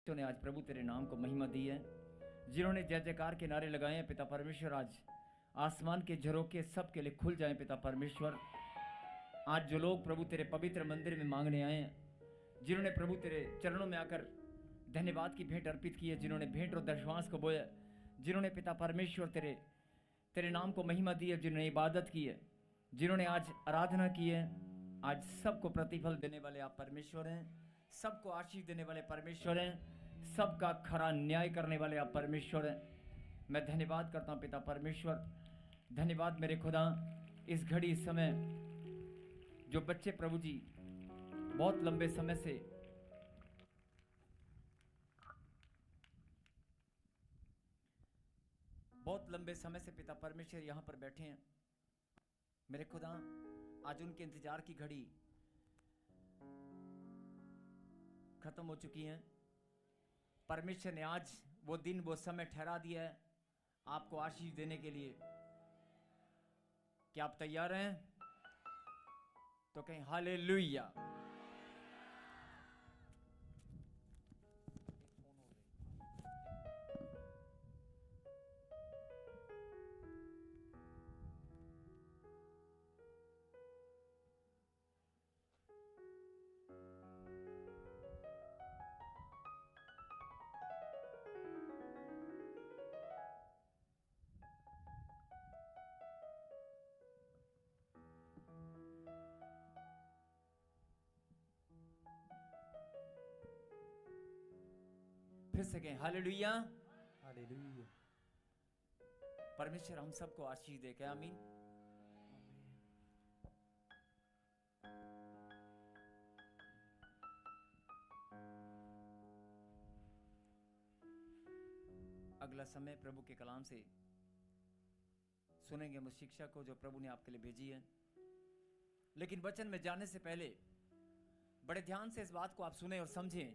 बच्चों ने आज प्रभु तेरे नाम को महिमा दी है, जिन्होंने जय जयकार के नारे लगाए हैं पिता परमेश्वर, आज आसमान के झरोखे सबके लिए खुल जाएं पिता परमेश्वर। आज जो लोग प्रभु तेरे पवित्र मंदिर में मांगने आए हैं, जिन्होंने प्रभु तेरे चरणों में आकर धन्यवाद की भेंट अर्पित की है, जिन्होंने भेंट और दशवांश को बोया, जिन्होंने पिता परमेश्वर तेरे नाम को महिमा दी है, जिन्होंने इबादत की है, जिन्होंने आज आराधना की है, आज सबको प्रतिफल देने वाले आप परमेश्वर हैं, सबको आशीष देने वाले परमेश्वर हैं, सबका खरा न्याय करने वाले आप परमेश्वर हैं। मैं धन्यवाद करता हूँ पिता परमेश्वर। धन्यवाद मेरे खुदा, इस घड़ी इस समय जो बच्चे प्रभु जी बहुत लंबे समय से पिता परमेश्वर यहाँ पर बैठे हैं, मेरे खुदा आज उनके इंतजार की घड़ी खत्म हो चुकी है। परमेश्वर ने आज वो दिन वो समय ठहरा दिया है आपको आशीष देने के लिए। क्या आप तैयार हैं? तो कहें हालेलुया। फिर से कहें हालेलुया। हालेलुया। परमेश्वर हम सबको आशीष दे, क्या आमीन। अगला समय प्रभु के कलाम से सुनेंगे हम उस शिक्षा को जो प्रभु ने आपके लिए भेजी है। लेकिन वचन में जाने से पहले बड़े ध्यान से इस बात को आप सुने और समझें।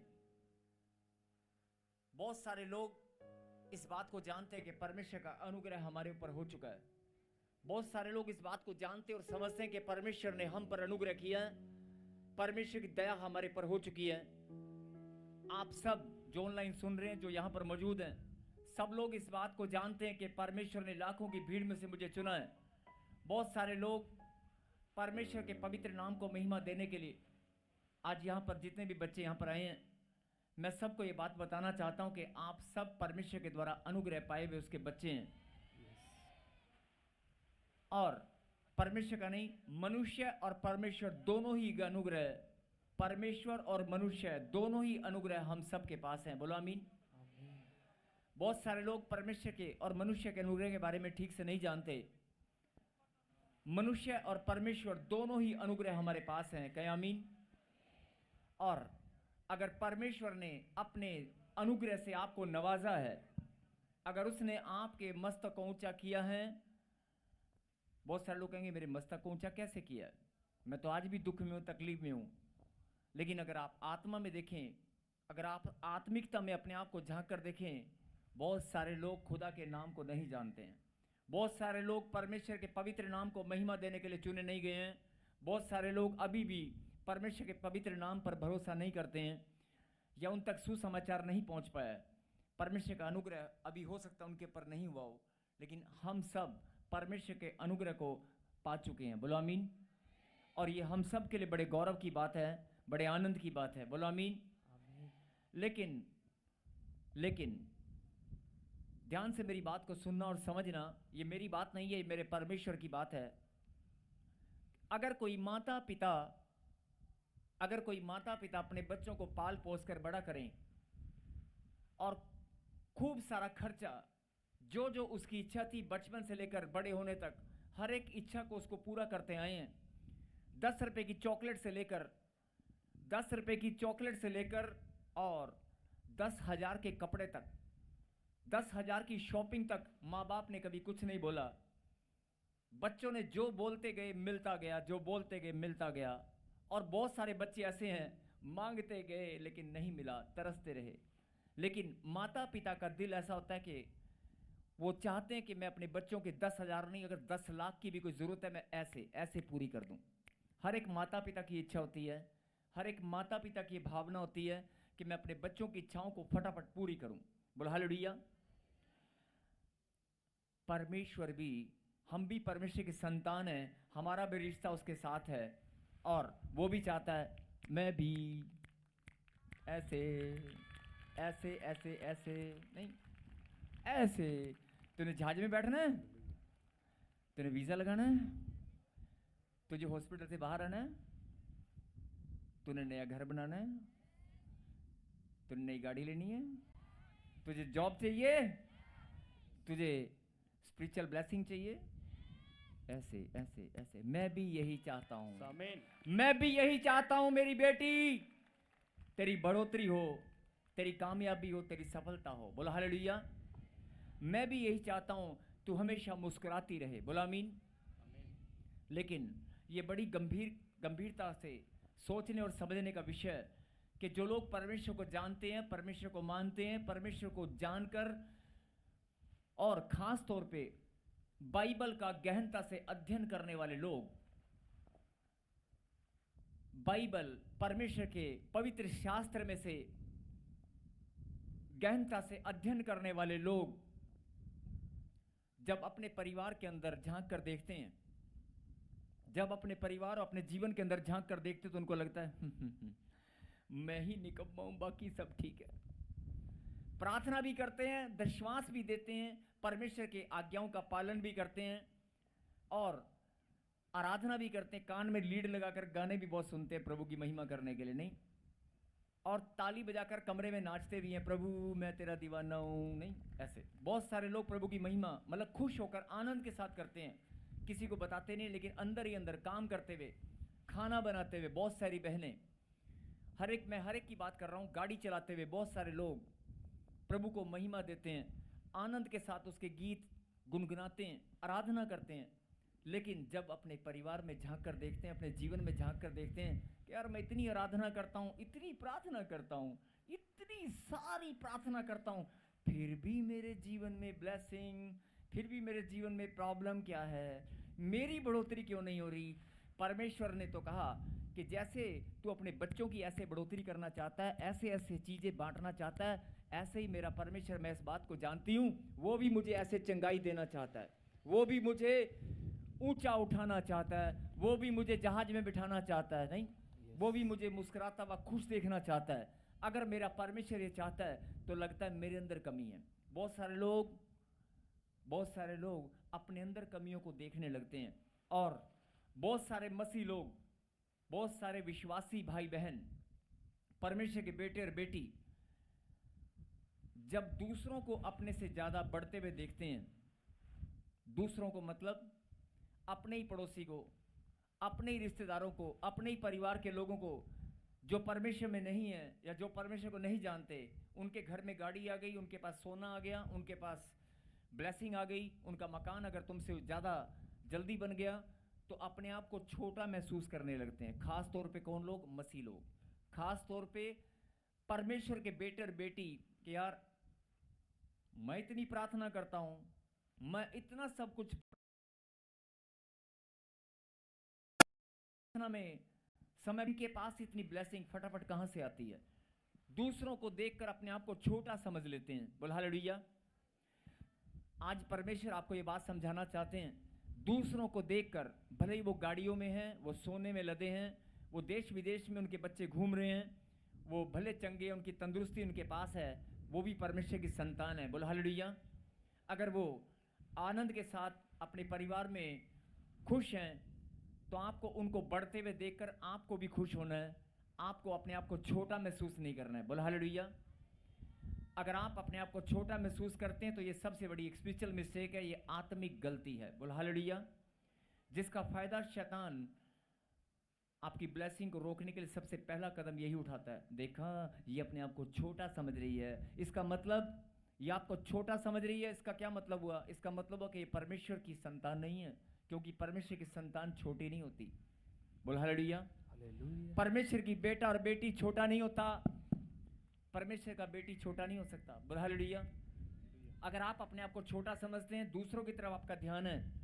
बहुत सारे लोग इस बात को जानते हैं कि परमेश्वर का अनुग्रह हमारे ऊपर हो चुका है। बहुत सारे लोग इस बात को जानते और समझते हैं कि परमेश्वर ने हम पर अनुग्रह किया है, परमेश्वर की दया हमारे पर हो चुकी है। आप सब जो ऑनलाइन सुन रहे हैं, जो यहां पर मौजूद हैं, सब लोग इस बात को जानते हैं कि परमेश्वर ने लाखों की भीड़ में से मुझे चुना है। बहुत सारे लोग परमेश्वर के पवित्र नाम को महिमा देने के लिए आज यहां पर जितने भी बच्चे यहां पर आए हैं, मैं सबको ये बात बताना चाहता हूं कि आप सब परमेश्वर के द्वारा अनुग्रह पाए हुए उसके बच्चे हैं। और परमेश्वर का नहीं, मनुष्य और परमेश्वर दोनों ही अनुग्रह, परमेश्वर और मनुष्य दोनों ही अनुग्रह हम सब के पास हैं। बोलो आमीन। बहुत सारे लोग परमेश्वर के और मनुष्य के अनुग्रह के बारे में ठीक से नहीं जानते। मनुष्य और परमेश्वर दोनों ही अनुग्रह हमारे पास हैं, कहें आमीन। और अगर परमेश्वर ने अपने अनुग्रह से आपको नवाजा है, अगर उसने आपके मस्तक को ऊंचा किया है, बहुत सारे लोग कहेंगे मेरे मस्तक को ऊंचा कैसे किया? मैं तो आज भी दुख में हूं, तकलीफ में हूं। लेकिन अगर आप आत्मा में देखें, अगर आप आत्मिकता में अपने आप को झांक कर देखें, बहुत सारे लोग खुदा के नाम को नहीं जानते हैं। बहुत सारे लोग परमेश्वर के पवित्र नाम को महिमा देने के लिए चुने नहीं गए हैं। बहुत सारे लोग अभी भी परमेश्वर के पवित्र नाम पर भरोसा नहीं करते हैं, या उन तक सुसमाचार नहीं पहुंच पाया है। परमेश्वर का अनुग्रह अभी हो सकता है उनके पर नहीं हुआ हो, लेकिन हम सब परमेश्वर के अनुग्रह को पा चुके हैं। बोलो आमीन। और ये हम सब के लिए बड़े गौरव की बात है, बड़े आनंद की बात है। बोलो आमीन। लेकिन ध्यान से मेरी बात को सुनना और समझना। ये मेरी बात नहीं है, ये मेरे परमेश्वर की बात है। अगर कोई माता पिता अपने बच्चों को पाल पोस कर बड़ा करें और खूब सारा खर्चा, जो जो उसकी इच्छा थी बचपन से लेकर बड़े होने तक, हर एक इच्छा को उसको पूरा करते आए हैं। 10 रुपए की चॉकलेट से लेकर और 10,000 के कपड़े तक, 10,000 की शॉपिंग तक माँ बाप ने कभी कुछ नहीं बोला। बच्चों ने जो बोलते गए मिलता गया, जो बोलते गए मिलता गया। और बहुत सारे बच्चे ऐसे हैं, मांगते गए लेकिन नहीं मिला, तरसते रहे। लेकिन माता पिता का दिल ऐसा होता है कि वो चाहते हैं कि मैं अपने बच्चों के 10,000 नहीं, अगर 10 लाख की भी कोई ज़रूरत है, मैं ऐसे ऐसे पूरी कर दूं। हर एक माता पिता की इच्छा होती है, हर एक माता पिता की भावना होती है कि मैं अपने बच्चों की इच्छाओं को फटाफट पूरी करूं। बोलो हालेलुया। परमेश्वर भी, हम भी परमेश्वर की संतान हैं, हमारा भी रिश्ता उसके साथ है, और वो भी चाहता है मैं भी ऐसे ऐसे ऐसे ऐसे नहीं, ऐसे। तूने जहाज में बैठना है, तूने वीजा लगाना है, तुझे हॉस्पिटल से बाहर आना है, तूने नया घर बनाना है, तूने नई गाड़ी लेनी है, तुझे जॉब चाहिए, तुझे स्पिरिचुअल ब्लेसिंग चाहिए, ऐसे ऐसे ऐसे। मैं भी यही चाहता हूं, आमीन। मैं भी यही चाहता हूं मेरी बेटी, तेरी बढ़ोतरी हो, तेरी कामयाबी हो, तेरी सफलता हो। बोला हालेलुया। मैं भी यही चाहता हूं तू हमेशा मुस्कुराती रहे। बोला आमीन। लेकिन ये बड़ी गंभीरता से सोचने और समझने का विषय है कि जो लोग परमेश्वर को जानते हैं, परमेश्वर को मानते हैं, परमेश्वर को जानकर और खास तौर पे बाइबल का गहनता से अध्ययन करने वाले लोग, बाइबल परमेश्वर के पवित्र शास्त्र में से गहनता से अध्ययन करने वाले लोग जब अपने परिवार के अंदर झांक कर देखते हैं, जब अपने परिवार और अपने जीवन के अंदर झांक कर देखते तो उनको लगता है मैं ही निकम्मा हूं, बाकी सब ठीक है। प्रार्थना भी करते हैं, विश्वास भी देते हैं, परमेश्वर के आज्ञाओं का पालन भी करते हैं और आराधना भी करते हैं, कान में लीड लगाकर गाने भी बहुत सुनते हैं प्रभु की महिमा करने के लिए, नहीं, और ताली बजाकर कमरे में नाचते भी हैं, प्रभु मैं तेरा दीवाना हूं, नहीं। ऐसे बहुत सारे लोग प्रभु की महिमा मतलब खुश होकर आनंद के साथ करते हैं, किसी को बताते नहीं, लेकिन अंदर ही अंदर काम करते हुए, खाना बनाते हुए। बहुत सारी बहनें, मैं हर एक की बात कर रहा हूं, गाड़ी चलाते हुए बहुत सारे लोग प्रभु को महिमा देते हैं, आनंद के साथ उसके गीत गुनगुनाते हैं, आराधना करते हैं। लेकिन जब अपने परिवार में झांक कर देखते हैं, अपने जीवन में झांक कर देखते हैं कि यार मैं इतनी आराधना करता हूं, इतनी प्रार्थना करता हूं, इतनी सारी प्रार्थना करता हूं, फिर भी मेरे जीवन में ब्लेसिंग, फिर भी मेरे जीवन में प्रॉब्लम क्या है, मेरी बढ़ोतरी क्यों नहीं हो रही। परमेश्वर ने तो कहा कि जैसे तू अपने बच्चों की ऐसे बढ़ोतरी करना चाहता है, ऐसे ऐसे चीजें बांटना चाहता है, ऐसे ही मेरा परमेश्वर, मैं इस बात को जानती हूं, वो भी मुझे ऐसे चंगाई देना चाहता है, वो भी मुझे ऊंचा उठाना चाहता है, वो भी मुझे जहाज में बिठाना चाहता है, नहीं, वो भी मुझे मुस्कुराता हुआ खुश देखना चाहता है। अगर मेरा परमेश्वर ये चाहता है तो लगता है मेरे अंदर कमी है। बहुत सारे लोग अपने अंदर कमियों को देखने लगते हैं, और बहुत सारे मसीह लोग, बहुत सारे विश्वासी भाई बहन, परमेश्वर के बेटे और बेटी, जब दूसरों को अपने से ज्यादा बढ़ते हुए देखते हैं, दूसरों को मतलब अपने ही पड़ोसी को, अपने ही रिश्तेदारों को, अपने ही परिवार के लोगों को जो परमेश्वर में नहीं है या जो परमेश्वर को नहीं जानते, उनके घर में गाड़ी आ गई, उनके पास सोना आ गया, उनके पास ब्लेसिंग आ गई, उनका मकान अगर तुमसे ज़्यादा जल्दी बन गया, तो अपने आप को छोटा महसूस करने लगते हैं। खास तौर पे कौन लोग? मसीह लोग। खास तौर पे परमेश्वर के बेटे और बेटी कि यार मैं इतनी प्रार्थना करता हूं, मैं इतना सब कुछ में समय के पास इतनी ब्लेसिंग फटाफट कहां से आती है? दूसरों को देखकर अपने आप को छोटा समझ लेते हैं। बोल हालेलुया। आज परमेश्वर आपको ये बात समझाना चाहते हैं, दूसरों को देखकर, भले ही वो गाड़ियों में हैं, वो सोने में लदे हैं, वो देश विदेश में उनके बच्चे घूम रहे हैं, वो भले चंगे, उनकी तंदुरुस्ती उनके पास है, वो भी परमेश्वर की संतान है। बोल हालेलुया। अगर वो आनंद के साथ अपने परिवार में खुश हैं, तो आपको उनको बढ़ते हुए देखकर आपको भी खुश होना है, आपको अपने आप को छोटा महसूस नहीं करना है। बोल हालेलुया। अगर आप अपने आप को छोटा महसूस करते हैं तो ये सबसे बड़ी एक स्पिरिचुअल मिस्टेक है, ये आत्मिक गलती है। बोल हालेलुया। जिसका फायदा शैतान आपकी ब्लेसिंग को रोकने के लिए सबसे पहला कदम यही उठाता है। देखा, ये अपने आप को छोटा समझ रही है, इसका मतलब ये आपको छोटा समझ रही है। इसका क्या मतलब हुआ? इसका मतलब हुआ कि ये परमेश्वर की संतान नहीं है, क्योंकि परमेश्वर की संतान छोटी नहीं होती। बोल हालेलुया। परमेश्वर की बेटा और बेटी छोटा नहीं होता, परमेश्वर का बेटी छोटा नहीं हो सकता। बोल हालेलुया। अगर आप अपने आप को छोटा समझते हैं, दूसरों की तरफ आपका ध्यान है,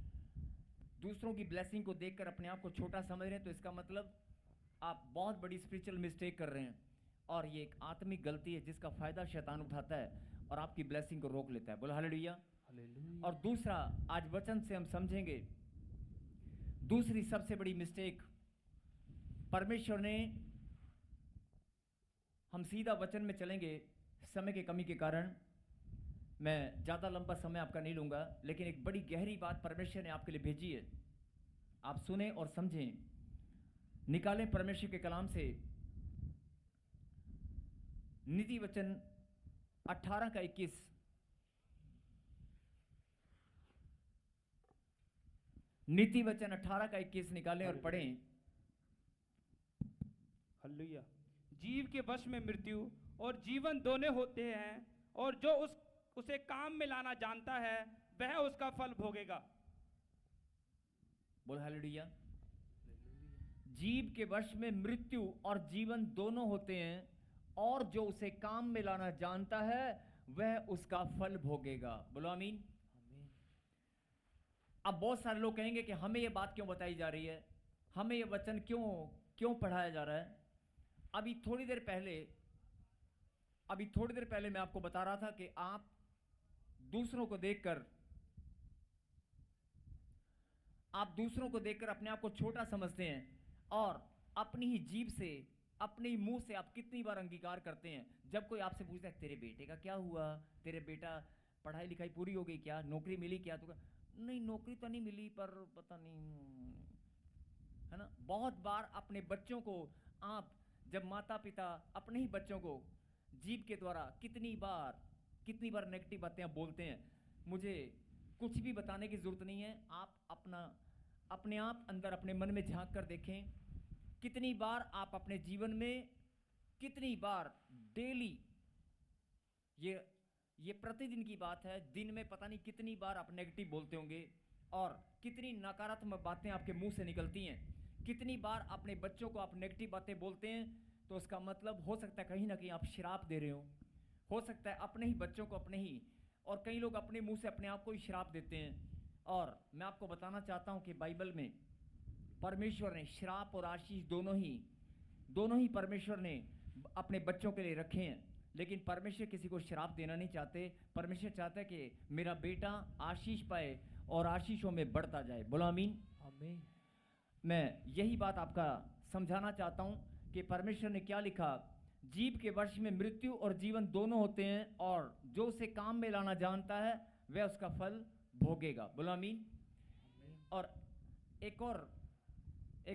दूसरों की ब्लेसिंग को देखकर अपने आप को छोटा समझ रहे हैं, तो इसका मतलब आप बहुत बड़ी स्पिरिचुअल मिस्टेक कर रहे हैं। और ये एक आत्मिक गलती है जिसका फायदा शैतान उठाता है और आपकी ब्लेसिंग को रोक लेता है। बोलो हालेलुया। हालेलुया। और दूसरा, आज वचन से हम समझेंगे दूसरी सबसे बड़ी मिस्टेक परमेश्वर ने, हम सीधा वचन में चलेंगे समय की कमी के कारण, मैं ज़्यादा लंबा समय आपका नहीं लूँगा, लेकिन एक बड़ी गहरी बात परमेश्वर ने आपके लिए भेजी है, आप सुने और समझें। निकालें परमेश्वर के कलाम से नीति वचन 18 का 21। नीति वचन 18 का 21 निकालें और पढ़ें। हालेलुया। जीव के वश में मृत्यु और जीवन दोनों होते हैं, और जो उसे काम में लाना जानता है वह उसका फल भोगेगा। बोल हालेलुया। जीव के वश में मृत्यु और जीवन दोनों होते हैं, और जो उसे काम में लाना जानता है वह उसका फल भोगेगा। बोलो आमीन। अब बहुत सारे लोग कहेंगे कि हमें यह बात क्यों बताई जा रही है, हमें यह वचन क्यों पढ़ाया जा रहा है। अभी थोड़ी देर पहले मैं आपको बता रहा था कि आप दूसरों को देखकर अपने आप को छोटा समझते हैं, और अपनी ही जीभ से, अपने ही मुंह से आप कितनी बार अंगीकार करते हैं। जब कोई आपसे पूछता है तेरे बेटे का क्या हुआ, तेरे बेटा पढ़ाई लिखाई पूरी हो गई क्या, नौकरी मिली क्या, तो नहीं नौकरी तो नहीं मिली पर पता नहीं, है ना। बहुत बार अपने बच्चों को आप, जब माता पिता अपने ही बच्चों को जीभ के द्वारा कितनी बार नेगेटिव बातें आप बोलते हैं। मुझे कुछ भी बताने की जरूरत नहीं है, आप अपने आप अंदर अपने मन में झांक कर देखें, कितनी बार आप अपने जीवन में, कितनी बार डेली, ये प्रतिदिन की बात है, दिन में पता नहीं कितनी बार आप नेगेटिव बोलते होंगे, और कितनी नकारात्मक बातें आपके मुंह से निकलती हैं। कितनी बार अपने बच्चों को आप नेगेटिव बातें बोलते हैं, तो उसका मतलब हो सकता है कहीं ना कहीं आप श्राप दे रहे हो सकता है अपने ही बच्चों को, अपने ही, और कई लोग अपने मुंह से अपने आप को ही श्राप देते हैं। और मैं आपको बताना चाहता हूं कि बाइबल में परमेश्वर ने श्राप और आशीष दोनों ही परमेश्वर ने अपने बच्चों के लिए रखे हैं। लेकिन परमेश्वर किसी को श्राप देना नहीं चाहते। परमेश्वर चाहता है कि मेरा बेटा आशीष पाए और आशीषों में बढ़ता जाए। बोलो आमीन। आमीन। मैं यही बात आपका समझाना चाहता हूं कि परमेश्वर ने क्या लिखा, जीव के वश में मृत्यु और जीवन दोनों होते हैं, और जो उसे काम में लाना जानता है वह उसका फल भोगेगा। बोलो आमीन। और एक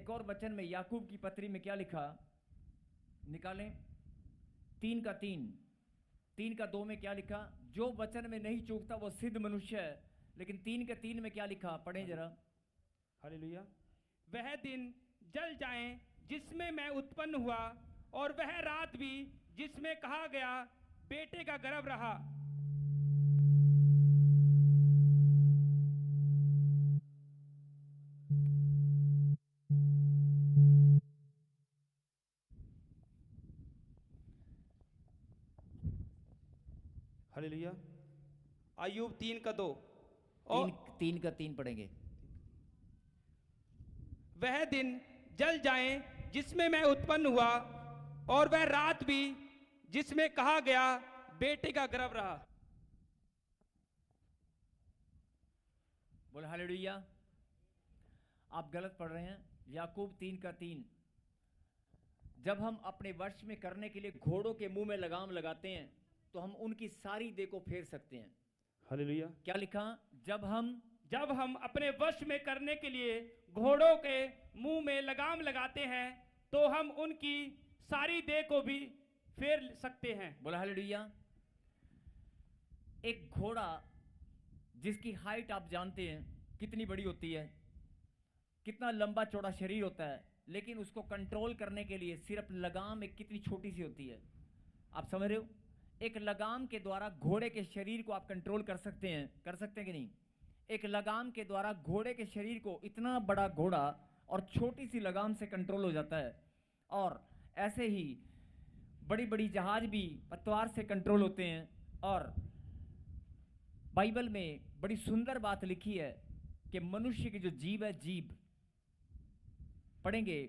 और वचन में याकूब की पत्री में क्या लिखा, निकालें 3 का 2 में क्या लिखा, जो वचन में नहीं चूकता वो सिद्ध मनुष्य है। लेकिन 3 के 3 में क्या लिखा, पढ़ें जरा। हालेलुया। वह दिन जल जाए जिसमें मैं उत्पन्न हुआ, और वह रात भी जिसमें कहा गया बेटे का गर्भ रहा। हालेलुया। अय्यूब 3 का 2 और 3 का 3 पढ़ेंगे। वह दिन जल जाए जिसमें मैं उत्पन्न हुआ, और वह रात भी जिसमें कहा गया बेटे का गर्भ रहा। बोले हालेलुया। आप गलत पढ़ रहे हैं। याकूब 3 का 3, जब हम अपने वश में करने के लिए घोड़ों के मुंह में लगाम लगाते हैं तो हम उनकी सारी देह को फेर सकते हैं। हालेलुया। क्या लिखा, जब हम अपने वश में करने के लिए घोड़ों के मुंह में लगाम लगाते हैं तो हम उनकी सारी देह को भी फेर सकते हैं। बोला हालेलुया। एक घोड़ा जिसकी हाइट आप जानते हैं कितनी बड़ी होती है, कितना लंबा चौड़ा शरीर होता है, लेकिन उसको कंट्रोल करने के लिए सिर्फ लगाम एक कितनी छोटी सी होती है। आप समझ रहे हो, एक लगाम के द्वारा घोड़े के शरीर को आप कंट्रोल कर सकते हैं कि नहीं। एक लगाम के द्वारा घोड़े के शरीर को, इतना बड़ा घोड़ा और छोटी सी लगाम से कंट्रोल हो जाता है। और ऐसे ही बड़ी बड़ी जहाज भी पतवार से कंट्रोल होते हैं। और बाइबल में बड़ी सुंदर बात लिखी है कि मनुष्य की जो जीभ है, जीभ, पढ़ेंगे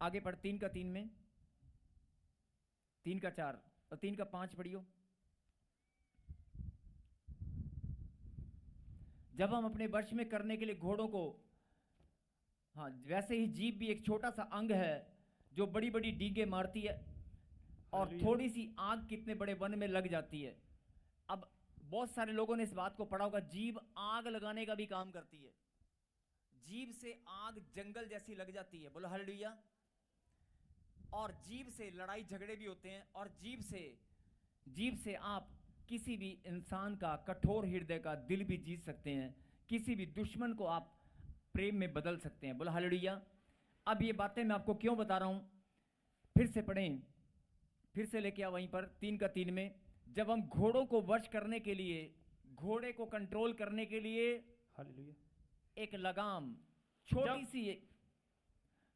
आगे पढ़ 3 का 3 में। 3 का 4 और 3 का 5 पढ़ियो। जब हम अपने वश में करने के लिए घोड़ों को, हाँ, वैसे ही जीभ भी एक छोटा सा अंग है जो बड़ी बड़ी डींगे मारती है और हालेलुया। थोड़ी सी आग कितने बड़े वन में लग जाती है। अब बहुत सारे लोगों ने इस बात को पढ़ा होगा, जीभ आग लगाने का भी काम करती है। जीभ से आग जंगल जैसी लग जाती है, बोलो हालेलुया। और जीभ से लड़ाई झगड़े भी होते हैं, और जीभ से आप किसी भी इंसान का कठोर हृदय का दिल भी जीत सकते हैं, किसी भी दुश्मन को आप प्रेम में बदल सकते हैं, बोलो हालेलुया। अब ये बातें मैं आपको क्यों बता रहा हूं, फिर से पढ़ें, फिर से लेके आ वहीं पर 3 का 3 में। जब हम घोड़ों को वश करने के लिए, घोड़े को कंट्रोल करने के लिए हालेलुया। एक लगाम,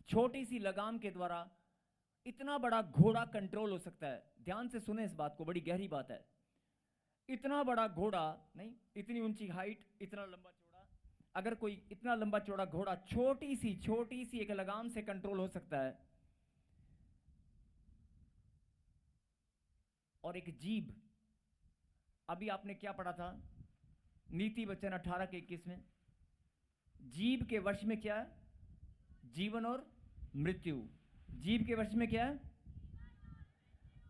छोटी सी लगाम के द्वारा इतना बड़ा घोड़ा कंट्रोल हो सकता है। ध्यान से सुने इस बात को, बड़ी गहरी बात है। इतना बड़ा घोड़ा नहीं, इतनी ऊंची हाइट, इतना लंबा चौड़ा, अगर कोई इतना लंबा चौड़ा घोड़ा छोटी सी एक लगाम से कंट्रोल हो सकता है, और एक जीभ, अभी आपने क्या पढ़ा था नीति वचन 18 के 21 में, जीभ के वश में क्या है, जीवन और मृत्यु। जीभ के वश में क्या है,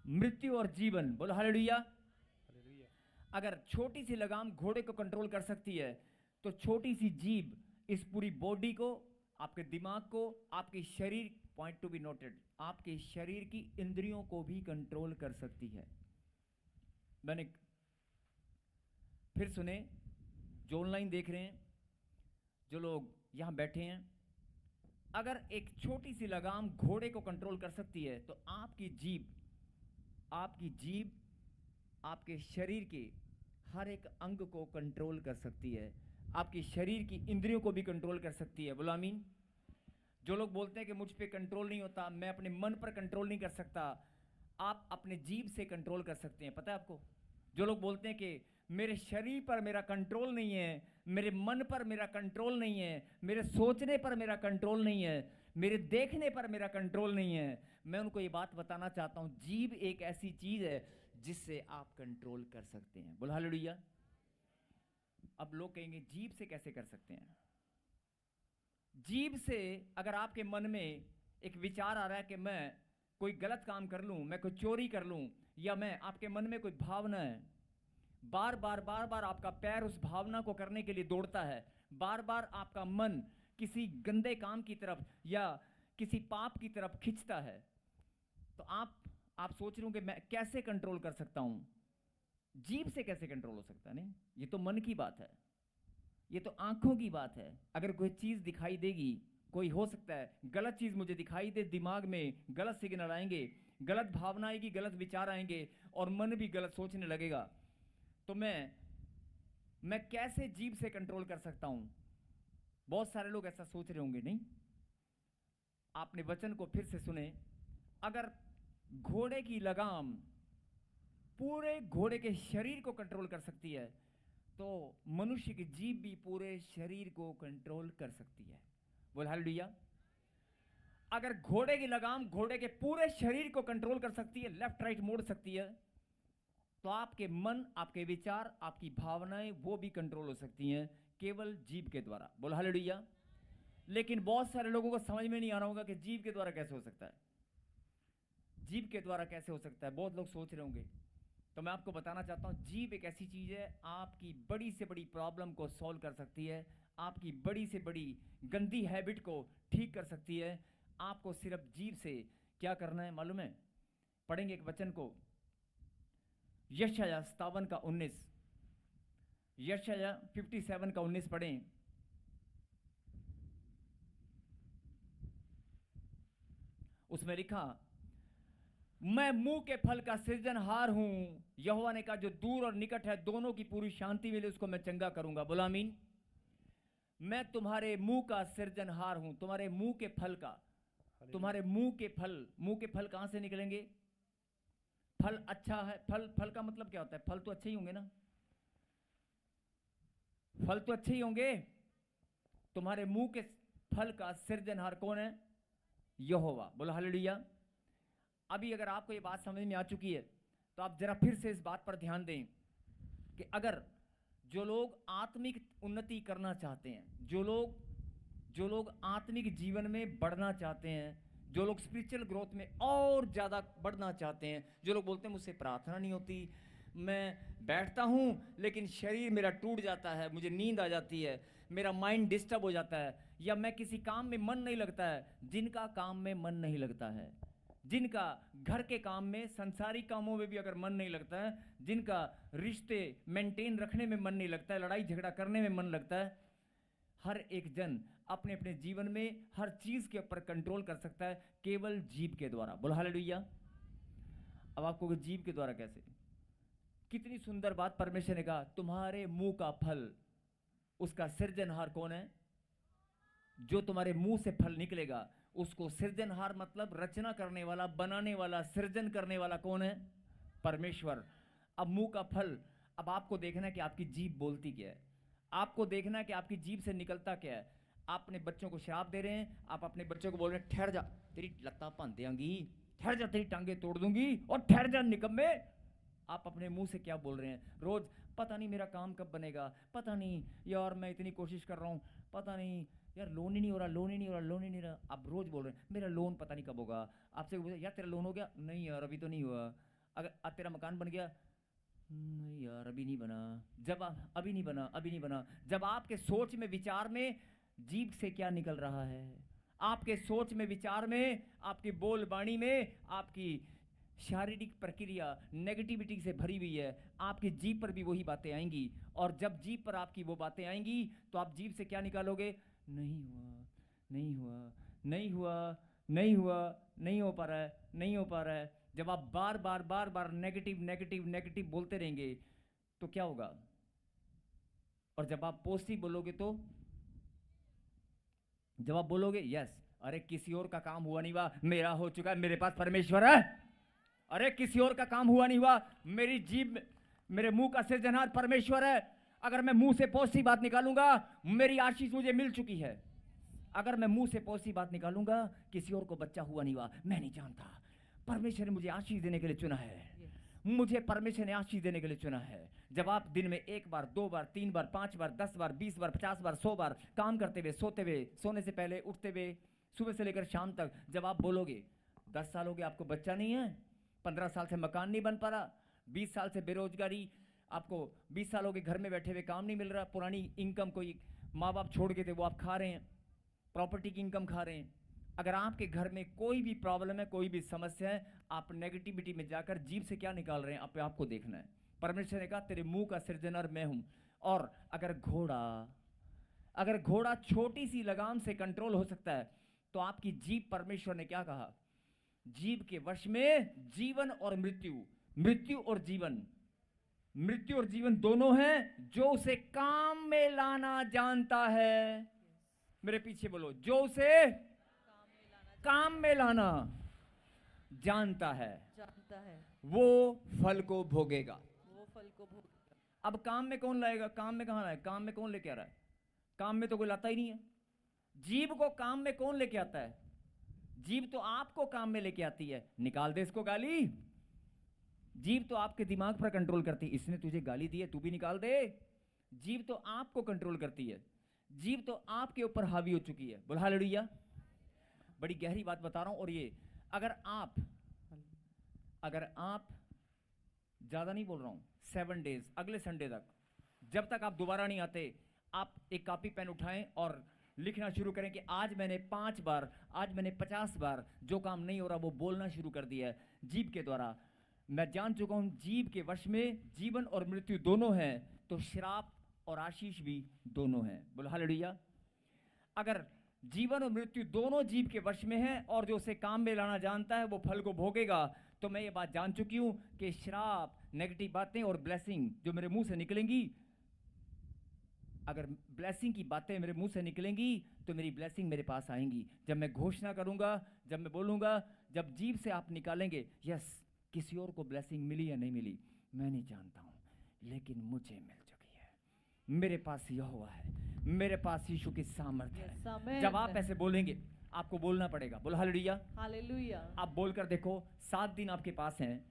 मृत्यु और जीवन, बोलो हालेलुया। हालेलुया। अगर छोटी सी लगाम घोड़े को कंट्रोल कर सकती है, तो छोटी सी जीभ इस पूरी बॉडी को, आपके दिमाग को, आपके शरीर, पॉइंट टू बी नोटेड, आपके शरीर की इंद्रियों को भी कंट्रोल कर सकती है। मैंने फिर सुने, जो ऑनलाइन देख रहे हैं, जो लोग यहां बैठे हैं, अगर एक छोटी सी लगाम घोड़े को कंट्रोल कर सकती है, तो आपकी जीभ आपके शरीर के हर एक अंग को कंट्रोल कर सकती है, आपके शरीर की इंद्रियों को भी कंट्रोल कर सकती है, बोलो आमीन। जो लोग बोलते हैं कि मुझ पे कंट्रोल नहीं होता, मैं अपने मन पर कंट्रोल नहीं कर सकता, आप अपने जीभ से कंट्रोल कर सकते हैं, पता है आपको। जो लोग बोलते हैं कि मेरे शरीर पर मेरा कंट्रोल नहीं है, मेरे मन पर मेरा कंट्रोल नहीं है, मेरे सोचने पर मेरा कंट्रोल नहीं है, मेरे देखने पर मेरा कंट्रोल नहीं है, मैं उनको ये बात बताना चाहता हूं, जीभ एक ऐसी चीज है जिससे आप कंट्रोल कर सकते हैं, बोलो हालेलुया। अब लोग कहेंगे जीभ से कैसे कर सकते हैं। जीभ से अगर आपके मन में एक विचार आ रहा है कि मैं कोई गलत काम कर लूं, मैं कोई चोरी कर लूं, या मैं, आपके मन में कोई भावना है, बार बार आपका पैर उस भावना को करने के लिए दौड़ता है, बार बार आपका मन किसी गंदे काम की तरफ या किसी पाप की तरफ खींचता है, तो आप सोच रहे हो कि मैं कैसे कंट्रोल कर सकता हूं। जीभ से कैसे कंट्रोल हो सकता है, नहीं, ये तो मन की बात है, ये तो आंखों की बात है। अगर कोई चीज दिखाई देगी, कोई हो सकता है गलत चीज मुझे दिखाई दे, दिमाग में गलत सिग्नल आएंगे, गलत भावना आएगी, गलत विचार आएंगे, और मन भी गलत सोचने लगेगा, तो मैं कैसे जीभ से कंट्रोल कर सकता हूं। बहुत सारे लोग ऐसा सोच रहे होंगे, नहीं। आपने वचन को फिर से सुने, अगर घोड़े की लगाम पूरे घोड़े के शरीर को कंट्रोल कर सकती है, तो मनुष्य की जीभ भी पूरे शरीर को कंट्रोल कर सकती है, बोल हालेलुया। अगर घोड़े की लगाम घोड़े के पूरे शरीर को कंट्रोल कर सकती है, लेफ्ट राइट मोड़ सकती है, तो आपके मन, आपके विचार, आपकी भावनाएं वो भी कंट्रोल हो सकती हैं केवल जीभ के द्वारा, बोल हालेलुया। लेकिन बहुत सारे लोगों को समझ में नहीं आ रहा होगा कि जीभ के द्वारा कैसे हो सकता है, जीभ के द्वारा कैसे हो सकता है, बहुत लोग सोच रहे होंगे। तो मैं आपको बताना चाहता हूं, जीभ एक ऐसी चीज है, आपकी बड़ी से बड़ी प्रॉब्लम को सॉल्व कर सकती है, आपकी बड़ी से बड़ी गंदी हैबिट को ठीक कर सकती है। आपको सिर्फ जीभ से क्या करना है मालूम है, पढ़ेंगे एक वचन को, यशायाह 57 का 19, यशायाह 57 का 19 पढ़ें। उसमें लिखा, मैं मुंह के फल का सृजनहार हूं, यहोवा ने कहा, जो दूर और निकट है दोनों की पूरी शांति मिले उसको मैं चंगा करूंगा, बोला आमीन। मैं तुम्हारे मुंह का सृजनहार हूं, तुम्हारे मुंह के फल का, तुम्हारे मुंह के फल कहां से निकलेंगे, फल अच्छा है, फल का मतलब क्या होता है, फल तो अच्छे ही होंगे ना, फल तो अच्छे ही होंगे। तुम्हारे मुंह के फल का सृजनहार कौन है, यहोवा, बोलो हालेलुया। अभी अगर आपको ये बात समझ में आ चुकी है तो आप जरा फिर से इस बात पर ध्यान दें कि अगर जो लोग आत्मिक उन्नति करना चाहते हैं, जो लोग आत्मिक जीवन में बढ़ना चाहते हैं, जो लोग स्पिरिचुअल ग्रोथ में और ज़्यादा बढ़ना चाहते हैं, जो लोग बोलते हैं मुझसे प्रार्थना नहीं होती, मैं बैठता हूँ लेकिन शरीर मेरा टूट जाता है, मुझे नींद आ जाती है, मेरा माइंड डिस्टर्ब हो जाता है, या मैं किसी काम में मन नहीं लगता है, जिनका काम में मन नहीं लगता है, जिनका घर के काम में, संसारिक कामों में भी अगर मन नहीं लगता है, जिनका रिश्ते मेंटेन रखने में मन नहीं लगता है, लड़ाई झगड़ा करने में मन लगता है, हर एक जन अपने अपने जीवन में हर चीज के ऊपर कंट्रोल कर सकता है केवल जीभ के द्वारा। बोलो हालेलुया। अब आपको जीभ के द्वारा कैसे? कितनी सुंदर बात परमेश्वर ने कहा, तुम्हारे मुंह का फल उसका सृजनहार कौन है? जो तुम्हारे मुंह से फल निकलेगा उसको सृजनहार मतलब रचना करने वाला, बनाने वाला, सृजन करने वाला कौन है? परमेश्वर। अब मुंह का फल, अब आपको देखना है कि आपकी जीभ बोलती क्या है, आपको देखना है कि आपकी जीभ से निकलता क्या है। आप अपने बच्चों को श्राप दे रहे हैं, आप अपने बच्चों को बोल रहे हैं ठहर जा तेरी लत्ता भन देंगी, ठहर जा तेरी टांगे तोड़ दूंगी, और ठहर जा निकम्मे। आप अपने मुंह से क्या बोल रहे हैं? रोज पता नहीं मेरा काम कब बनेगा, पता नहीं यार मैं इतनी कोशिश कर रहा हूँ, पता नहीं यार लोन ही नहीं हो रहा, लोन ही नहीं हो रहा, लोन ही नहीं रहा। आप रोज बोल रहे हैं मेरा लोन पता नहीं कब होगा। आपसे यार तेरा लोन हो गया? नहीं यार अभी तो नहीं हुआ। अगर अब तेरा मकान बन गया? नहीं यार अभी नहीं बना। जब अभी नहीं बना, अभी नहीं बना। जब आपके सोच में विचार में जीभ से क्या निकल रहा है, आपके सोच में विचार में, आपकी बोल बाणी में, आपकी शारीरिक प्रक्रिया नेगेटिविटी से भरी हुई है, आपकी जीभ पर भी वही बातें आएंगी। और जब जीभ पर आपकी वो बातें आएंगी तो आप जीभ से क्या निकालोगे? नहीं हुआ, नहीं हुआ, नहीं हुआ, नहीं हुआ, नहीं हो पा रहा है, नहीं हो पा रहा है। जब आप बार बार बार बार नेगेटिव नेगेटिव नेगेटिव बोलते रहेंगे तो क्या होगा? और जब आप पॉजिटिव बोलोगे तो, जब आप बोलोगे यस, अरे किसी और का काम हुआ नहीं हुआ, मेरा हो चुका है, मेरे पास परमेश्वर है। अरे किसी और का काम हुआ नहीं हुआ, मेरी जीभ, मेरे मुंह का सृजनहार परमेश्वर है। अगर मैं मुंह से पॉजिटिव बात निकालूंगा, मेरी आशीष मुझे मिल चुकी है। अगर मैं मुंह से पॉजिटिव बात निकालूंगा, किसी और को बच्चा हुआ नहीं हुआ, मैं नहीं जानता, परमेश्वर ने मुझे आशीष देने के लिए चुना है, मुझे परमेश्वर ने आशीष देने के लिए चुना है। जब आप दिन में 1 बार, 2 बार, 3 बार, 5 बार, 10 बार, 20 बार, 50 बार, 100 बार काम करते हुए, सोते हुए, सोने से पहले, उठते हुए, सुबह से लेकर शाम तक, जब आप बोलोगे 10 साल हो गए आपको बच्चा नहीं है, 15 साल से मकान नहीं बन पा रहा, 20 साल से बेरोजगारी, आपको 20 साल हो गए घर में बैठे हुए काम नहीं मिल रहा, पुरानी इनकम कोई माँ बाप छोड़ गए थे वो आप खा रहे हैं, प्रॉपर्टी की इनकम खा रहे हैं। अगर आपके घर में कोई भी प्रॉब्लम है, कोई भी समस्या है, आप नेगेटिविटी में जाकर जीभ से क्या निकाल रहे हैं, आपको देखना है। परमेश्वर ने कहा तेरे मुंह का सृजनहार मैं हूं। और अगर घोड़ा छोटी सी लगाम से कंट्रोल हो सकता है तो आपकी जीभ, परमेश्वर ने क्या कहा, जीभ के वश में जीवन और मृत्यु, मृत्यु और जीवन, मृत्यु और जीवन दोनों हैं जो उसे काम में लाना जानता है। मेरे पीछे बोलो, जो उसे काम में लाना जानता है वो फल को भोगेगा, वो फल को भोगेगा। अब काम में कौन लाएगा? काम में कहां लाएगा? काम में कौन लेके आ रहा है? काम में तो कोई लाता ही नहीं है। जीभ को काम में कौन लेके आता है? जीभ तो आपको काम में लेके आती है। निकाल दे इसको गाली। जीभ तो आपके दिमाग पर कंट्रोल करती है, इसने तुझे गाली दी है तू भी निकाल दे। जीभ तो आपको कंट्रोल करती है, जीभ तो आपके ऊपर हावी हो चुकी है। बोल हालेलुया। बड़ी गहरी बात बता रहा हूं। और ये अगर आप ज्यादा नहीं बोल रहा हूं, 7 डेज, अगले संडे तक, जब तक आप दोबारा नहीं आते, आप एक कॉपी पेन उठाएं और लिखना शुरू करें कि आज मैंने 5 बार, आज मैंने 50 बार जो काम नहीं हो रहा वो बोलना शुरू कर दिया है जीभ के द्वारा। मैं जान चुका हूं जीभ के वश में जीवन और मृत्यु दोनों हैं, तो श्राप और आशीष भी दोनों हैं। बोलो हालेलुया। अगर जीवन और मृत्यु दोनों जीभ के वश में है और जो उसे काम में लाना जानता है वो फल को भोगेगा, तो मैं ये बात जान चुकी हूं कि श्राप, नेगेटिव बातें और ब्लेसिंग जो मेरे मुंह से निकलेंगी, अगर ब्लेसिंग की बातें मेरे मुंह से निकलेंगी तो मेरी ब्लेसिंग मेरे पास आएंगी। जब मैं घोषणा करूंगा, जब मैं बोलूंगा, जब जीभ से आप निकालेंगे यस, किसी और को ब्लेसिंग मिली या नहीं मिली मैं नहीं जानता हूं, लेकिन मुझे मिल चुकी है। मेरे पास यहोवा है, मेरे पास यीशु की सामर्थ्य है। जब आप ऐसे बोलेंगे, आपको बोलना पड़ेगा। बोलो हालेलुया। Hallelujah. आप बोलकर देखो, 7 दिन आपके पास हैं,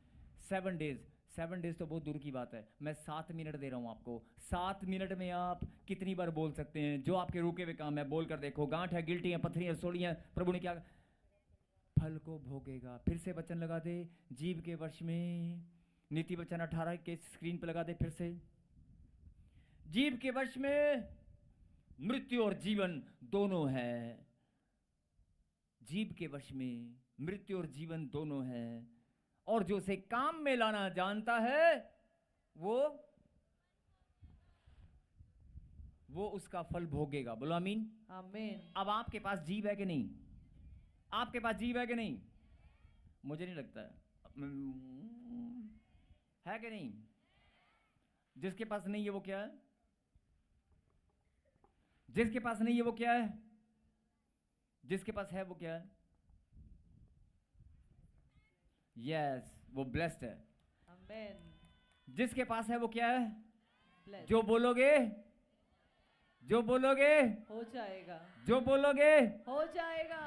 7 डेज। 7 डेज तो बहुत दूर की बात है, मैं 7 मिनट दे रहा हूँ आपको। 7 मिनट में आप कितनी बार बोल सकते हैं जो आपके रुके हुए काम है? बोलकर देखो। गांठ है, गिल्टी है, पत्थरी है, सोड़ियाँ, प्रभु ने क्या फल को भोगेगा। फिर से वचन लगा दे, जीव के वश में। नीति वचन 18 के स्क्रीन पे लगा दे फिर से। जीव के वश में मृत्यु और जीवन दोनों है। जीव के वश में मृत्यु और जीवन दोनों है, और जो उसे काम में लाना जानता है वो उसका फल भोगेगा। बोलो आमीन। Amen. अब आपके पास जीव है कि नहीं? आपके पास जीव है कि नहीं? मुझे नहीं लगता है कि नहीं? जिसके पास नहीं है वो क्या है? जिसके पास नहीं है वो क्या है? जिसके पास है वो क्या है? यस, वो ब्लेस्ड है। Amen. जिसके पास है वो क्या है? Blessed. जो बोलोगे, जो बोलोगे, हो जाएगा, जो बोलोगे, हो जाएगा,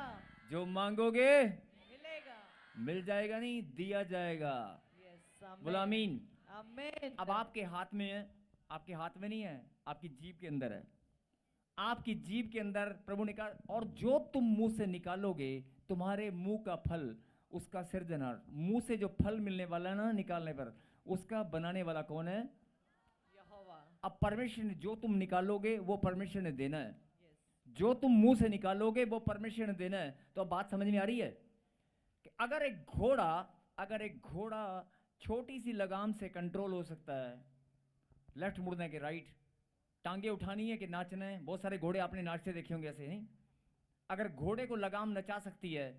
जो मांगोगे, मिलेगा। मिल जाएगा, नहीं दिया जाएगा। Yes. Amen. बोलो आमीन। Amen. अब आपके हाथ में है, आपके हाथ में नहीं है, आपकी जीभ के अंदर है। आपकी जीभ के अंदर प्रभु ने कहा, और जो तुम मुंह से निकालोगे, तुम्हारे मुंह का फल उसका सृजनहार। मुंह से जो फल मिलने वाला है ना निकालने पर, उसका बनाने वाला कौन है? यहोवा। अब परमेश्वर ने जो तुम निकालोगे वो परमेश्वर ने देना है। Yes. जो तुम मुंह से निकालोगे वो परमेश्वर ने देना है। तो अब बात समझ में आ रही है कि अगर एक घोड़ा छोटी सी लगाम से कंट्रोल हो सकता है, लेफ्ट मुड़ने के राइट, टांगे उठानी है कि नाचना है। बहुत सारे घोड़े आपने नाचते देखे होंगे ऐसे, नहीं? अगर घोड़े को लगाम नचा सकती है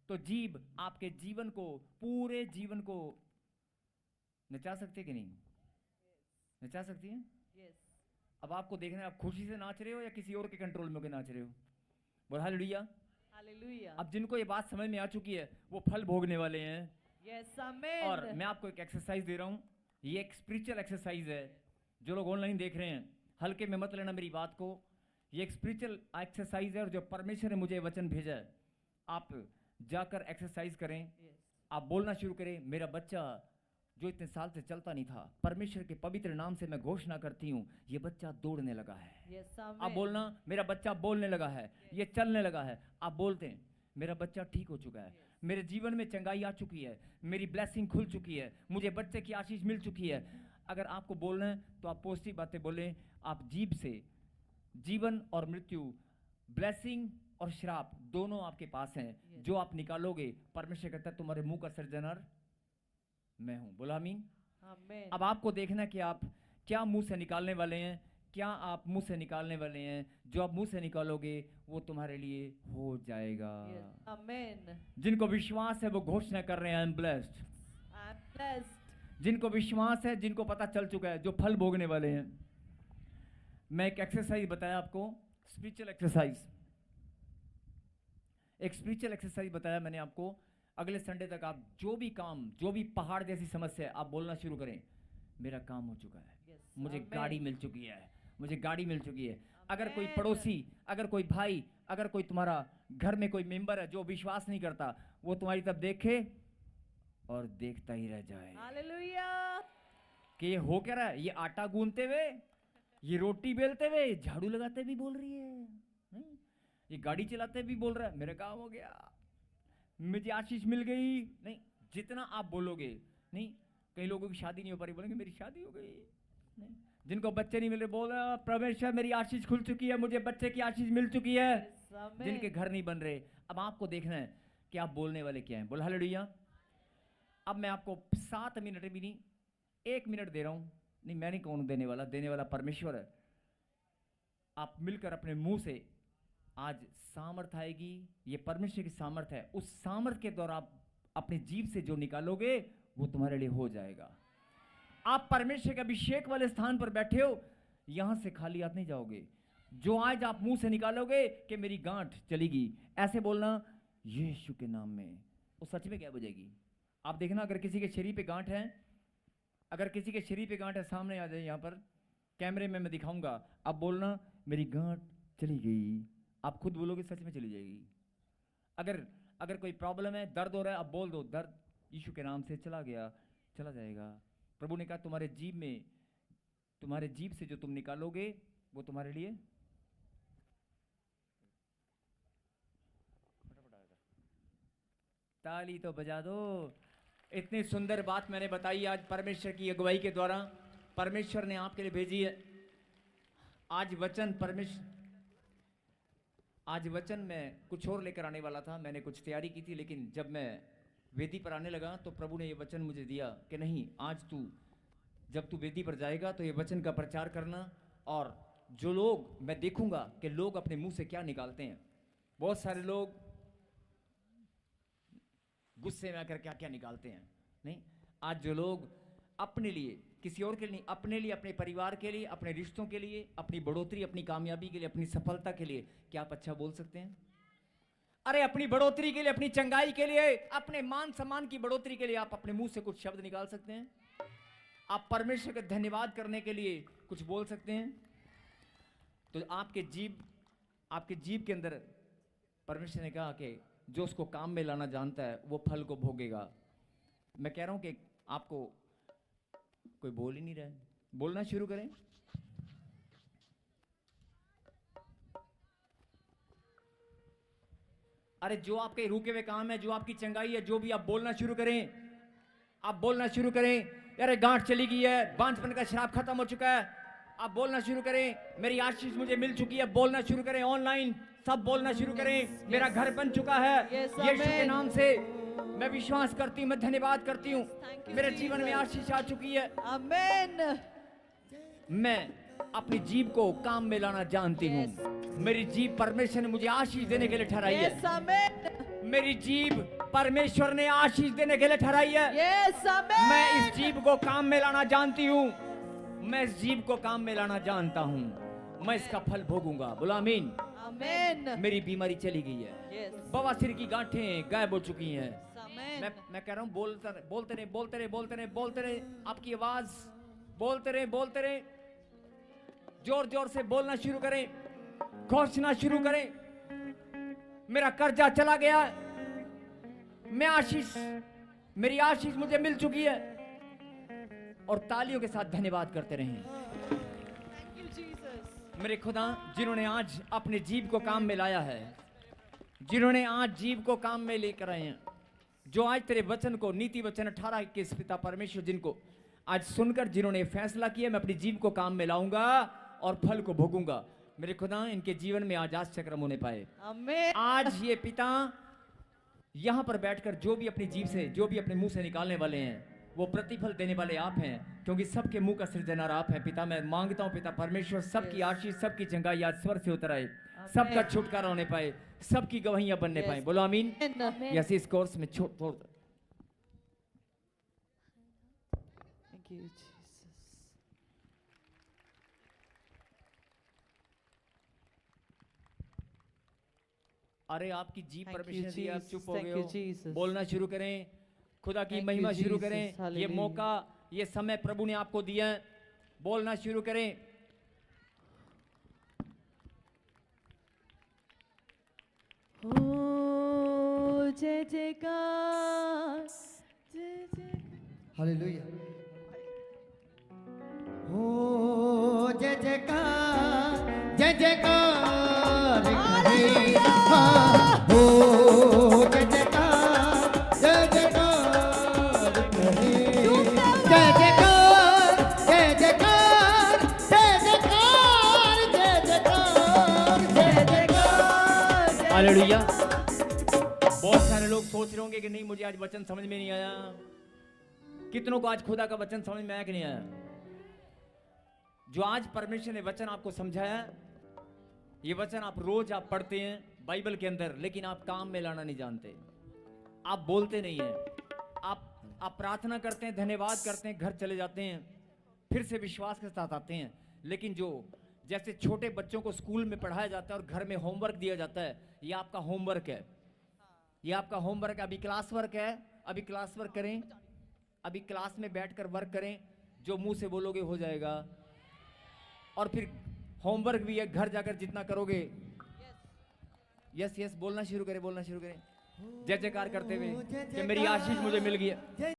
तो जीभ आपके जीवन को, पूरे जीवन को नचा सकती है कि नहीं? नचा सकती है। Yes. अब आपको देखना है, आप खुशी से नाच रहे हो या किसी और के कंट्रोल में होकर नाच रहे हो। बोल हालेलुया। Hallelujah. अब जिनको ये बात समझ में आ चुकी है वो फल भोगने वाले हैं। Yes. Amen. और मैं आपको एक एक्सरसाइज दे रहा हूँ, ये एक स्पिरिचुअल एक्सरसाइज है। जो लोग ऑनलाइन देख रहे हैं, हल्के में मत लेना मेरी बात को। ये एक स्पिरिचुअल एक्सरसाइज है, और जो परमेश्वर ने मुझे वचन भेजा है, आप जाकर एक्सरसाइज करें। Yes. आप बोलना शुरू करें, मेरा बच्चा जो इतने साल से चलता नहीं था, परमेश्वर के पवित्र नाम से मैं घोषणा करती हूँ, ये बच्चा दौड़ने लगा है। Yes. Amen. आप बोलना, मेरा बच्चा बोलने लगा है, ये चलने लगा है। आप बोलते हैं, मेरा बच्चा ठीक हो चुका है, मेरे जीवन में चंगाई आ चुकी है, मेरी ब्लेसिंग खुल चुकी है, मुझे बच्चे की आशीष मिल चुकी है। अगर आपको बोलना है तो आप पॉजिटिव बातें बोलें। आप जीभ से जीवन और मृत्यु, ब्लेसिंग और श्राप दोनों आपके पास हैं। Yes. जो आप निकालोगे, परमेश्वर कहता है तुम्हारे मुंह का सृजनहार मैं हूं। बोला आमीन। Amen. अब आपको देखना कि आप क्या मुंह से निकालने वाले हैं, क्या आप मुंह से निकालने वाले हैं। जो आप मुंह से निकालोगे वो तुम्हारे लिए हो जाएगा। Yes. Amen. जिनको विश्वास है वो घोषणा कर रहे हैं, I am blessed. I'm blessed. जिनको विश्वास है, जिनको पता चल चुका है, जो फल भोगने वाले हैं। मैं एक एक्सरसाइज बताया आपको, स्पिरिचुअल एक्सरसाइज। एक स्पिरिचुअल एक्सरसाइज बताया मैंने आपको। अगले संडे तक आप जो भी काम, जो भी पहाड़ जैसी समस्या है, आप बोलना शुरू करें, मेरा काम हो चुका है, Yes. मुझे Amen. गाड़ी मिल चुकी है, मुझे गाड़ी मिल चुकी है। अगर कोई Amen. पड़ोसी, अगर कोई भाई, अगर कोई तुम्हारा घर में कोई मेंबर है जो विश्वास नहीं करता, वो तुम्हारी तरफ देखे और देखता ही रह जाए Hallelujah. कि ये हो क्या रहा है। ये आटा गूंथते हुए, ये रोटी बेलते हुए, झाड़ू लगाते भी बोल रही है, नहीं? ये गाड़ी चलाते भी बोल रहा है, मेरा काम हो गया, मुझे आशीष मिल गई। नहीं, जितना आप बोलोगे, नहीं, कई लोगों की शादी नहीं हो पा रही, बोलेंगे मेरी शादी हो गई। नहीं, जिनको बच्चे नहीं मिल रहे, बोल रहा परमेश्वर मेरी आशीष खुल चुकी है, मुझे बच्चे की आशीष मिल चुकी है। Yes. Amen. जिनके घर नहीं बन रहे, अब आपको देखना है कि आप बोलने वाले क्या हैं। बोल हालेलुया। अब मैं आपको 7 मिनट भी नहीं, 1 मिनट दे रहा हूं। नहीं, मैं नहीं कौन देने वाला, देने वाला परमेश्वर है। आप मिलकर अपने मुंह से आज सामर्थ आएगी, ये परमेश्वर की सामर्थ है। उस सामर्थ के द्वारा आप अपनी जीभ से जो निकालोगे वो तुम्हारे लिए हो जाएगा। आप परमेश्वर के अभिषेक वाले स्थान पर बैठे हो, यहां से खाली हाथ नहीं जाओगे। जो आज आप मुंह से निकालोगे कि मेरी गांठ चलेगी, ऐसे बोलना यीशु के नाम में, वो सच में क्या बजेगी। आप देखना, अगर किसी के शरीर पे गांठ है, अगर किसी के शरीर पे गांठ है, सामने आ जाए, यहाँ पर कैमरे में मैं दिखाऊंगा, आप बोलना मेरी गांठ चली गई। आप खुद बोलोगे, सच में चली जाएगी। अगर अगर कोई प्रॉब्लम है, दर्द हो रहा है, अब बोल दो, दर्द यीशु के नाम से चला गया, चला जाएगा। प्रभु ने कहा तुम्हारे जीभ से जो तुम निकालोगे वो तुम्हारे लिए ताली तो बजा दो। इतनी सुंदर बात मैंने बताई आज परमेश्वर की अगुवाई के द्वारा, परमेश्वर ने आपके लिए भेजी है। आज वचन मैं कुछ और लेकर आने वाला था, मैंने कुछ तैयारी की थी, लेकिन जब मैं वेदी पर आने लगा तो प्रभु ने ये वचन मुझे दिया कि नहीं, आज जब तू वेदी पर जाएगा तो ये वचन का प्रचार करना। और जो लोग, मैं देखूंगा कि लोग अपने मुंह से क्या निकालते हैं। बहुत सारे लोग गुस्से में आकर क्या क्या निकालते हैं। नहीं, आज जो लोग अपने लिए, किसी और के लिए नहीं, अपने लिए, अपने परिवार के लिए, अपने रिश्तों के लिए, अपनी बढ़ोतरी, अपनी कामयाबी के लिए, अपनी सफलता के लिए क्या आप अच्छा बोल सकते हैं? अरे अपनी बढ़ोतरी के लिए, अपनी चंगाई के लिए, अपने मान सम्मान की बढ़ोतरी के लिए आप अपने मुंह से कुछ शब्द निकाल सकते हैं? आप परमेश्वर का धन्यवाद करने के लिए कुछ बोल सकते हैं? तो आपके जीभ के अंदर परमेश्वर ने कहा कि जो उसको काम में लाना जानता है वो फल को भोगेगा। मैं कह रहा हूं कि आपको कोई बोल ही नहीं रहा है, बोलना शुरू करें। अरे जो आपके रुके हुए काम है, जो आपकी चंगाई है, जो भी, आप बोलना शुरू करें, आप बोलना शुरू करें। अरे गांठ चली गई है, बांझपन का श्राप खत्म हो चुका है, आप बोलना शुरू करें। मेरी आशीष मुझे मिल चुकी है, बोलना शुरू करें। ऑनलाइन सब बोलना शुरू करें। मेरा घर बन चुका है, यीशु के नाम से मैं विश्वास करती हूँ, मैं धन्यवाद करती हूँ, मेरे जीवन में आशीष आ चुकी है। आमीन। मैं अपनी जीभ को काम में लाना जानती हूँ। मेरी जीभ परमेश्वर ने मुझे आशीष देने के लिए ठहराई है। आमीन। मेरी जीभ परमेश्वर ने आशीष देने के लिए ठहराई है। आमीन। मैं इस जीभ को काम में लाना जानती हूँ, मैं इस जीभ को काम में लाना जानता हूँ, मैं इसका फल भोगूंगा। बोला आमीन। आमीन। मेरी बीमारी चली गई है, बवासीर की गांठें गायब हो चुकी हैं। मैं कह रहा हूँ बोलते रहे, आपकी आवाज बोलते रहे, जोर जोर से बोलना शुरू करें, घोषणा शुरू करें। मेरा कर्जा चला गया, मेरी आशीष मुझे मिल चुकी है। और तालियों के साथ धन्यवाद करते रहें। मेरे खुदा, जिन्होंने आज अपने जीव को काम में लाया है, जिन्होंने आज जीव को काम में लेकर आए हैं, जो आज तेरे वचन को, नीति वचन 18:21 पिता परमेश्वर जिनको आज सुनकर जिन्होंने फैसला किया मैं अपनी जीव को काम में लाऊंगा और फल को भोगूंगा, मेरे खुदा इनके जीवन में आज आश्चर्य होने पाए। आमीन। आज ये पिता यहां पर बैठकर जो भी अपनी जीव से, जो भी अपने मुंह से निकालने वाले हैं, वो प्रतिफल देने वाले आप हैं, क्योंकि सबके मुंह का सृजनहार आप हैं। पिता मैं मांगता हूं पिता परमेश्वर, सबकी आशीष, सबकी चंगाई आज स्वर से उतर आए, सबका छुटकारा होने पाए, सबकी गवाहियां बनने पाए। बोलो आमीन। यस, इस कोर्स में छोड़ Thank you, Jesus. अरे आपकी जीभ Thank you, परमेश्वर दिया, आप चुप हो Jesus. गए Thank you, हो, Jesus. बोलना शुरू करें, खुदा की Thank you, महिमा शुरू Jesus. करें। ये Hallelujah. मौका, ये समय प्रभु ने आपको दिया है, बोलना शुरू करें। ओ जय जयकार, जय जयकार। हालेलुया। हो जय जयकार, जय जयकार कहे। हाँ, हो जय जयकार, जय जयकार कहे। जय जयकार, जय जयकार, जय जयकार, जय जयकार, जय जयकार। हालेलुया। बहुत सारे लोग सोच रहे होंगे कि नहीं मुझे आज वचन समझ में नहीं आया। कितनों को आज खुदा का वचन समझ में आया कि नहीं आया? जो आज परमेश्वर ने वचन आपको समझाया, ये वचन आप रोज पढ़ते हैं बाइबल के अंदर, लेकिन आप काम में लाना नहीं जानते। आप बोलते नहीं हैं, आप प्रार्थना करते हैं, धन्यवाद करते हैं, घर चले जाते हैं, फिर से विश्वास के साथ आते हैं। लेकिन जो जैसे छोटे बच्चों को स्कूल में पढ़ाया जाता है और घर में होमवर्क दिया जाता है, ये आपका होमवर्क है, ये आपका होमवर्क है। अभी क्लास वर्क है, अभी क्लास वर्क करें, अभी क्लास में बैठकर वर्क करें, जो मुंह से बोलोगे हो जाएगा। और फिर होमवर्क भी है, घर जाकर जितना करोगे, यस यस, बोलना शुरू करें, बोलना शुरू करें, जय जयकार करते हुए कि मेरी आशीष मुझे मिल गई है।